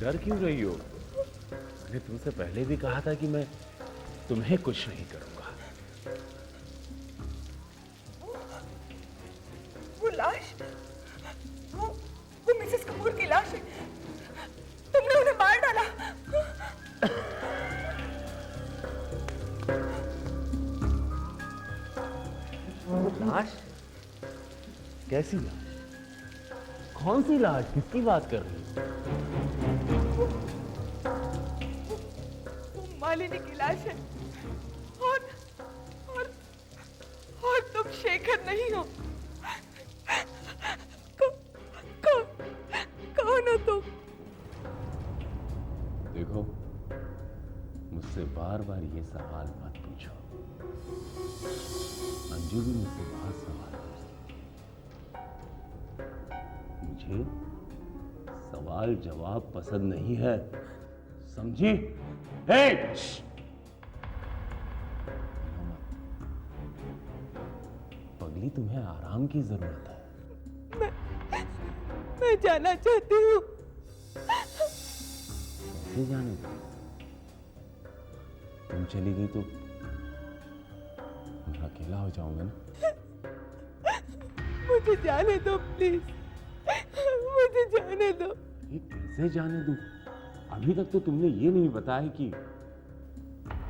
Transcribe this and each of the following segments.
डर क्यों रही हो? मैंने तुमसे पहले भी कहा था कि मैं तुम्हें कुछ नहीं करूंगा। वो लाश, वो मिसेस कपूर की लाश है। तुमने उन्हें मार डाला। लाश? कैसी लाश? कौन सी लाश? किसकी बात कर रही हो? वो मालिनी की लाश है। और तुम शेखर नहीं हो। कौन हो तुम? देखो, मुझसे बार बार ये सवाल मत पूछो। अंजू भी मुझसे बहुत सवाल पूछती है। मुझे सवाल जवाब पसंद नहीं है, समझी? हे! पगली, तुम्हें आराम की जरूरत है। मैं जाना चाहती हूँ। कैसे जाने दो? तुम चली गई तो मैं अकेला हो जाऊंगा ना। मुझे जाने दो प्लीज, मुझे जाने दो। ये कैसे जाने दूं? अभी तक तो तुमने ये नहीं बताया कि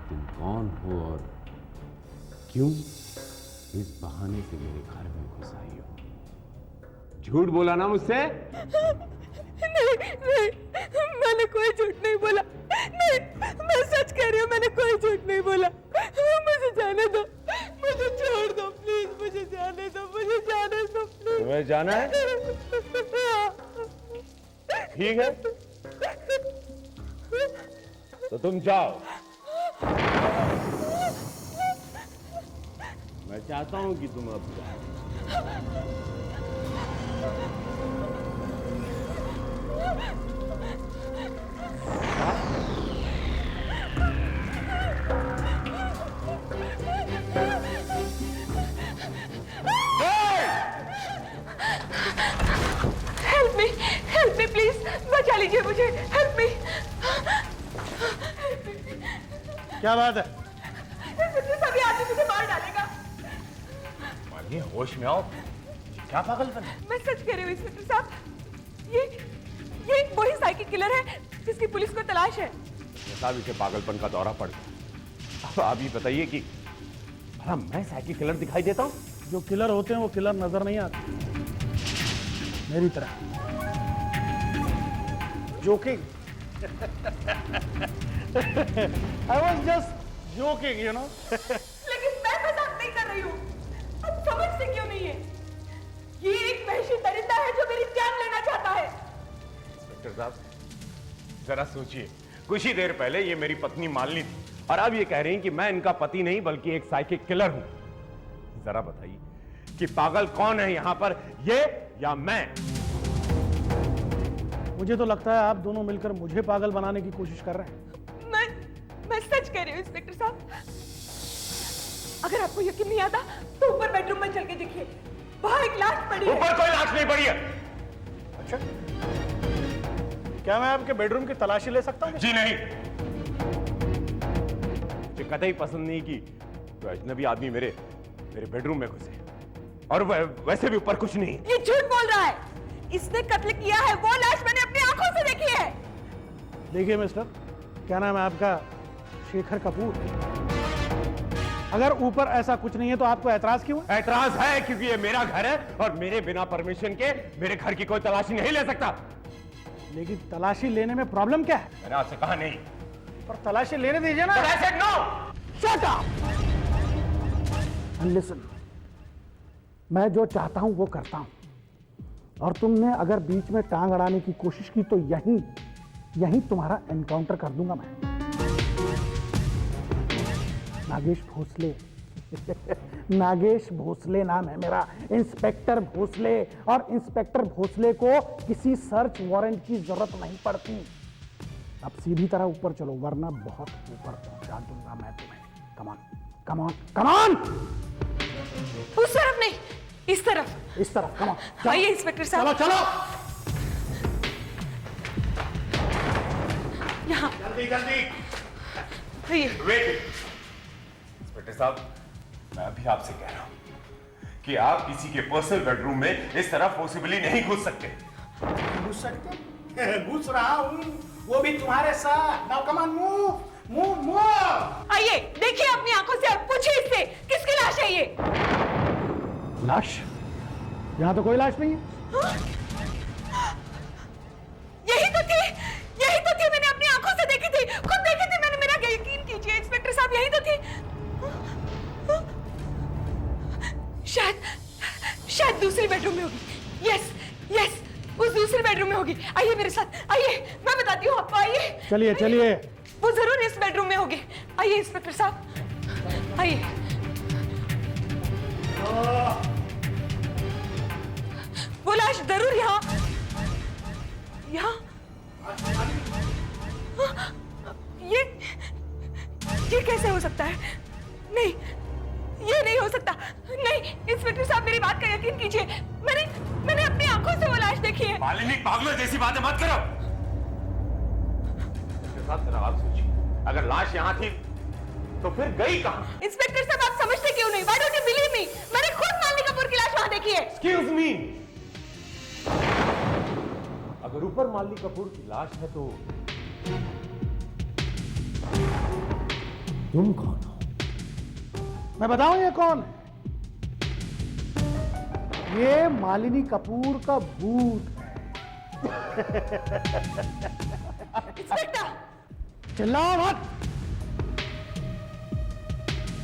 तुम कौन हो और क्यों इस बहाने से मेरे घर में घुस आई हो। झूठ बोला ना मुझसे? नहीं, मैंने कोई झूठ नहीं बोला। नहीं, मैं सच कह रही हूँ, मैंने कोई झूठ नहीं बोला। मुझे जाने दो, मुझे छोड़ दो प्लीज, मुझे जाने दो, मुझे जाने दो प्लीज। तुम्हें जाना है? ठीक है, तो तुम जाओ। मैं चाहता हूं कि तुम अब जाओ। हेल्प मी प्लीज, बचा लीजिए मुझे। Help me. क्या बात है? सभी आदमी मुझे मार डालेगा। मानिए, होश में आओ। क्या पागलपन है? मैं सच कह रही हूँ इंस्पेक्टर साहब, ये वही साइकिल किलर है जिसकी पुलिस को तलाश है। साहब, इसे पागलपन का दौरा पड़ गया। अब आप ही बताइए कि भला मैं साइकिल किलर दिखाई देता हूँ? जो किलर होते हैं वो किलर नजर नहीं आते, मेरी तरह। Joking. I was just joking, you know. लेकिन मैं मजाक नहीं कर रही हूँ। अब समझते क्यों नहीं है? ये एक वहशी दरिंदा है जो मेरी जान लेना चाहता है। इंस्पेक्टर साहब, जरा सोचिए, कुछ ही देर पहले ये मेरी पत्नी मालिनी थी और अब ये कह रही हैं कि मैं इनका पति नहीं बल्कि एक साइकिल किलर हूं। जरा बताइए कि पागल कौन है यहां पर, ये या मैं? मुझे तो लगता है आप दोनों मिलकर मुझे पागल बनाने की कोशिश कर रहे हैं। मैं सच कह रही हूँ इंस्पेक्टर साहब। अगर आपको यकीन नहीं आता तो ऊपर बेडरूम में चल के देखिए, वहां एक लाश पड़ी है। ऊपर कोई लाश नहीं पड़ी है। अच्छा, क्या मैं आपके बेडरूम की तलाशी ले सकता हूँ? जी नहीं। मुझे कतई पसंद नहीं कि तो अजनबी आदमी मेरे बेडरूम में घुसे, और वैसे भी ऊपर कुछ नहीं। ये झूठ बोल रहा है। इसने कत्ल किया है। वो लाश मैंने अपनी आंखों से देखी है। देखिए मिस्टर, क्या नाम है आपका? शेखर कपूर। अगर ऊपर ऐसा कुछ नहीं है तो आपको ऐतराज क्यों है? ऐतराज है क्योंकि ये मेरा घर है और मेरे बिना परमिशन के मेरे घर की कोई तलाशी नहीं ले सकता। लेकिन तलाशी लेने में प्रॉब्लम क्या है? मैंने आपसे कहा नहीं। पर तलाशी लेने दीजिए ना। But I said no! Shut up! And listen, मैं जो चाहता हूं वो करता हूं, और तुमने अगर बीच में टांग अड़ाने की कोशिश की तो यहीं तुम्हारा एनकाउंटर कर दूंगा मैं। नागेश भोसले। नागेश भोसले नाम है मेरा, इंस्पेक्टर भोसले। और इंस्पेक्टर भोसले को किसी सर्च वारंट की जरूरत नहीं पड़ती। अब सीधी तरह ऊपर चलो, वरना बहुत ऊपर पहुंचा दूंगा मैं तुम्हें। Come on, come on, come on. उस तरफ नहीं, इस तरफ। इस तरफ, कम ऑन। आइए इंस्पेक्टर साहब। चलो चलो। यहाँ जल्दी जल्दी। ये वेट इंस्पेक्टर साहब, मैं अभी आपसे कह रहा हूं कि आप किसी के पर्सनल बेडरूम में इस तरह फोर्सिबली नहीं घुस सकते। घुस सकते? घुस रहा हूँ, वो भी तुम्हारे साथ। Now come on, move move move. आइए देखिए अपनी आंखों से और पूछिए इससे किसकी लाश है ये। लाश? यहाँ तो कोई लाश नहीं है। यही तो थी मैंने अपनी आंखों से देखी थी, खुद देखी थी मैंने, मेरा यकीन कीजिए इंस्पेक्टर साहब, यही तो थी। शायद दूसरी बेडरूम में होगी। यस यस, उस दूसरी बेडरूम में होगी। आइए मेरे साथ, आइए मैं बताती हूँ आपको, आइए। चलिए चलिए। वो जरूर इस बेडरूम में होगी। आइए इंस्पेक्टर साहब, आइए। वो लाश जरूर यहाँ ये कैसे हो सकता है? नहीं, ये नहीं हो सकता। नहीं इंस्पेक्टर साहब, मेरी बात का यकीन कीजिए, मैंने अपनी आंखों से वो लाश देखी है। मालिनी, पागलों जैसी बातें मत करो। इंस्पेक्टर साहब जरा आप सोचिए, अगर लाश यहाँ थी तो फिर गई कहाँ? इंस्पेक्टर साहब आप समझते क्यों नहीं? Why don't you believe me? मैंने खुद मालिनी कपूर की लाश वहां देखी है। Excuse me! अगर ऊपर मालिनी कपूर की लाश है तो तुम कौन हो? मैं बताऊं ये कौन है? ये मालिनी कपूर का भूत है। इंस्पेक्टर चिल्लाओ मत।